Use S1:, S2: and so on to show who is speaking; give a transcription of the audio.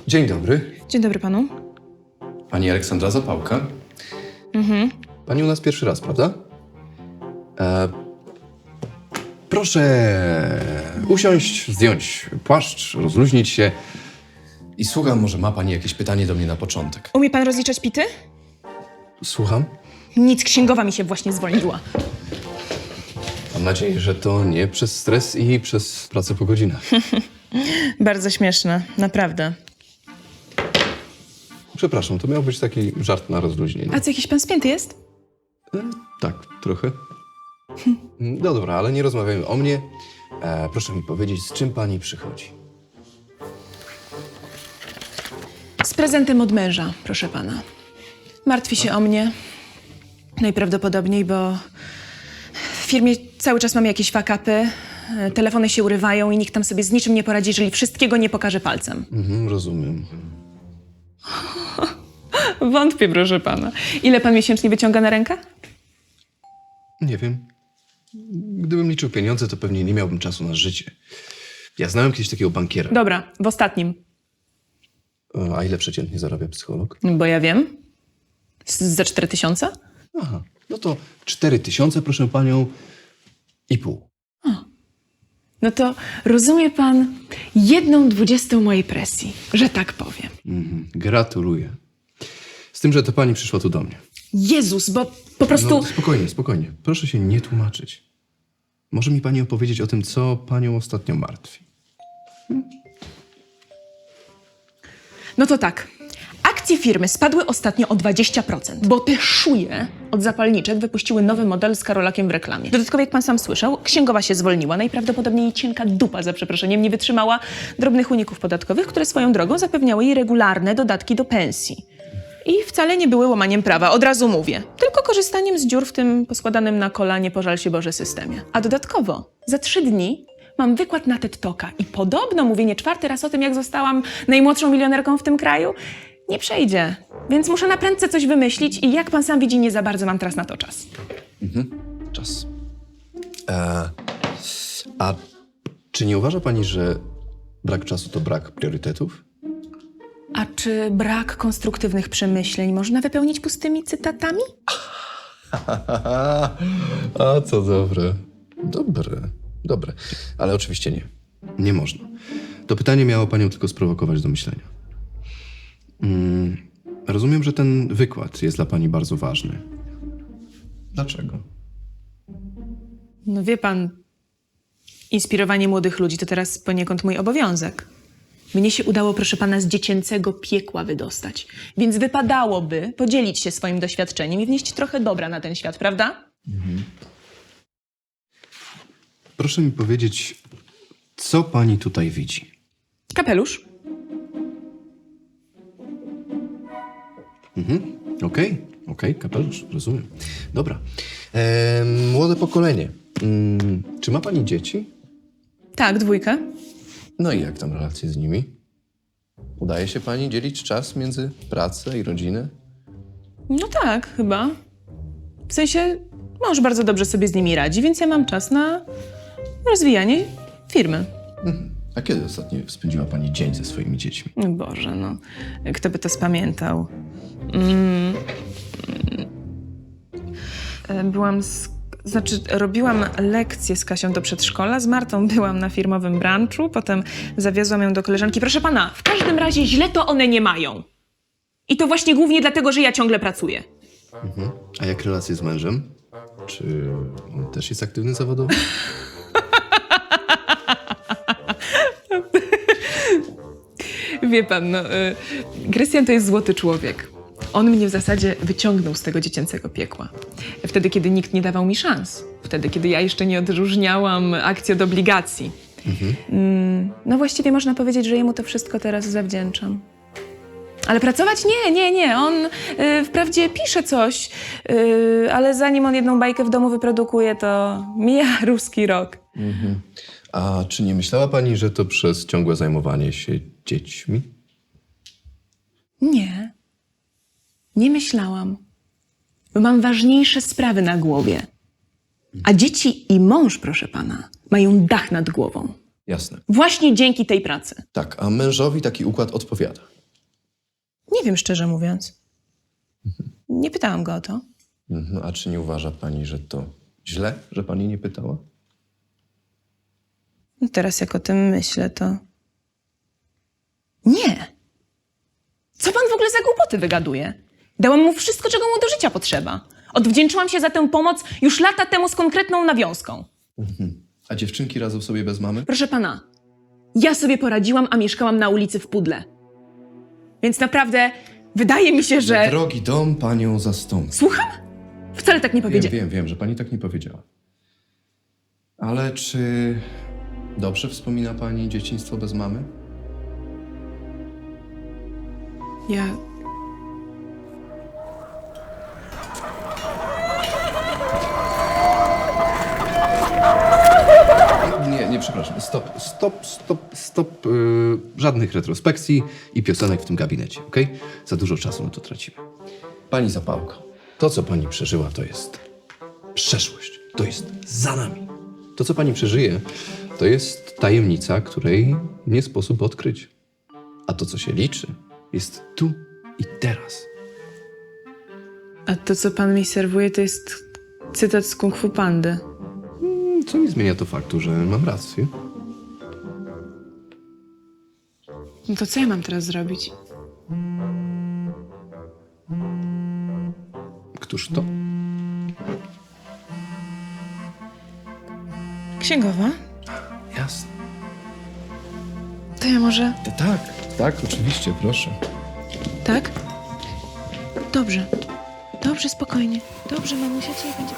S1: Dzień dobry.
S2: Dzień dobry panu.
S1: Pani Aleksandra Zapałka. Pani u nas pierwszy raz, prawda? Proszę usiąść, zdjąć płaszcz, rozluźnić się. I słucham, może ma pani jakieś pytanie do mnie na początek.
S2: Umie pan rozliczać pity?
S1: Słucham?
S2: Nic, księgowa mi się właśnie zwolniła.
S1: Mam nadzieję, że to nie przez stres i przez pracę po godzinach.
S2: Bardzo śmieszne, naprawdę.
S1: Przepraszam, to miał być taki żart na rozluźnienie.
S2: A co, jakiś pan spięty jest?
S1: Tak, trochę. No dobra, ale nie rozmawiajmy o mnie. Proszę mi powiedzieć, z czym pani przychodzi?
S2: Z prezentem od męża, proszę pana. Martwi się o mnie. Najprawdopodobniej, bo w firmie cały czas mamy jakieś fuck-upy. Telefony się urywają i nikt tam sobie z niczym nie poradzi, jeżeli wszystkiego nie pokaże palcem.
S1: Rozumiem.
S2: Wątpię, proszę pana. Ile pan miesięcznie wyciąga na rękę?
S1: Nie wiem. Gdybym liczył pieniądze, to pewnie nie miałbym czasu na życie. Ja znałem kiedyś takiego bankiera.
S2: Dobra, w ostatnim.
S1: A ile przeciętnie zarabia psycholog?
S2: Bo ja wiem. Za 4000?
S1: Aha, no to 4000, proszę panią, i pół.
S2: No to rozumie pan 1/20 mojej presji, że tak powiem.
S1: Gratuluję. Z tym, że to pani przyszła tu do mnie.
S2: Jezus, bo po prostu...
S1: No, spokojnie. Proszę się nie tłumaczyć. Może mi pani opowiedzieć o tym, co panią ostatnio martwi?
S2: No to tak. Akcje firmy spadły ostatnio o 20%, bo te szuje od zapalniczek wypuściły nowy model z Karolakiem w reklamie. Dodatkowo, jak pan sam słyszał, księgowa się zwolniła. Najprawdopodobniej jej cienka dupa, za przeproszeniem, nie wytrzymała drobnych uników podatkowych, które swoją drogą zapewniały jej regularne dodatki do pensji. I wcale nie były łamaniem prawa, od razu mówię. Tylko korzystaniem z dziur w tym poskładanym na kolanie, pożal się Boże, systemie. A dodatkowo, za 3 dni mam wykład na TED Talka i podobno mówienie 4. raz o tym, jak zostałam najmłodszą milionerką w tym kraju, nie przejdzie. Więc muszę na prędce coś wymyślić i jak pan sam widzi, nie za bardzo mam teraz na to czas.
S1: Czas. A czy nie uważa pani, że brak czasu to brak priorytetów?
S2: A czy brak konstruktywnych przemyśleń można wypełnić pustymi cytatami?
S1: A co dobre. Dobre. Ale oczywiście nie. Nie można. To pytanie miało panią tylko sprowokować do myślenia. Rozumiem, że ten wykład jest dla pani bardzo ważny. Dlaczego?
S2: No wie pan, inspirowanie młodych ludzi to teraz poniekąd mój obowiązek. Mnie się udało, proszę pana, z dziecięcego piekła wydostać. Więc wypadałoby podzielić się swoim doświadczeniem i wnieść trochę dobra na ten świat, prawda?
S1: Proszę mi powiedzieć, co pani tutaj widzi?
S2: Kapelusz?
S1: Okej, kapelusz, rozumiem. Dobra. Młode pokolenie. Czy ma pani dzieci?
S2: Tak, 2.
S1: No i jak tam relacje z nimi? Udaje się pani dzielić czas między pracę i rodzinę?
S2: No tak, chyba. W sensie, mąż bardzo dobrze sobie z nimi radzi, więc ja mam czas na rozwijanie firmy.
S1: A kiedy ostatnio spędziła pani dzień ze swoimi dziećmi?
S2: Boże, no. Kto by to spamiętał? Robiłam lekcje z Kasią do przedszkola, z Martą byłam na firmowym brunchu, potem zawiozłam ją do koleżanki. Proszę pana, w każdym razie źle to one nie mają. I to właśnie głównie dlatego, że ja ciągle pracuję.
S1: A jak relacje z mężem? Czy on też jest aktywny zawodowo?
S2: Wie pan, Krystian to jest złoty człowiek. On mnie w zasadzie wyciągnął z tego dziecięcego piekła. Wtedy, kiedy nikt nie dawał mi szans. Wtedy, kiedy ja jeszcze nie odróżniałam akcji od obligacji. No właściwie można powiedzieć, że jemu to wszystko teraz zawdzięczam. Ale pracować? Nie. On wprawdzie pisze coś, ale zanim on jedną bajkę w domu wyprodukuje, to mija ruski rok.
S1: A czy nie myślała pani, że to przez ciągłe zajmowanie się dziećmi?
S2: Nie myślałam. Bo mam ważniejsze sprawy na głowie. A dzieci i mąż, proszę pana, mają dach nad głową.
S1: Jasne.
S2: Właśnie dzięki tej pracy.
S1: Tak, a mężowi taki układ odpowiada.
S2: Nie wiem, szczerze mówiąc. Nie pytałam go o to.
S1: A czy nie uważa pani, że to źle, że pani nie pytała?
S2: No teraz jak o tym myślę, to... Nie! Co pan w ogóle za głupoty wygaduje? Dałam mu wszystko, czego mu do życia potrzeba. Odwdzięczyłam się za tę pomoc już lata temu z konkretną nawiązką.
S1: A dziewczynki radzą sobie bez mamy?
S2: Proszę pana, ja sobie poradziłam, a mieszkałam na ulicy w Pudle. Więc naprawdę wydaje mi się, że...
S1: Drogi dom panią zastąpi.
S2: Słucham? Wcale tak nie powiedziałam.
S1: Wiem, że pani tak nie powiedziała. Ale czy dobrze wspomina pani dzieciństwo bez mamy?
S2: Ja...
S1: Nie, przepraszam. Stop. Żadnych retrospekcji i piosenek w tym gabinecie, okej? Za dużo czasu na to tracimy. Pani Zapałko, to, co pani przeżyła, to jest przeszłość. To jest za nami. To, co pani przeżyje, to jest tajemnica, której nie sposób odkryć. A to, co się liczy, jest tu i teraz.
S2: A to, co pan mi serwuje, to jest cytat z Kung Fu Pandy.
S1: Co nie zmienia to faktu, że mam rację.
S2: No to co ja mam teraz zrobić?
S1: Któż to?
S2: Księgowa?
S1: Jasne.
S2: To ja może...
S1: Tak, oczywiście, proszę.
S2: Tak? Dobrze. Dobrze, spokojnie. Dobrze, mamusia, cię będzie...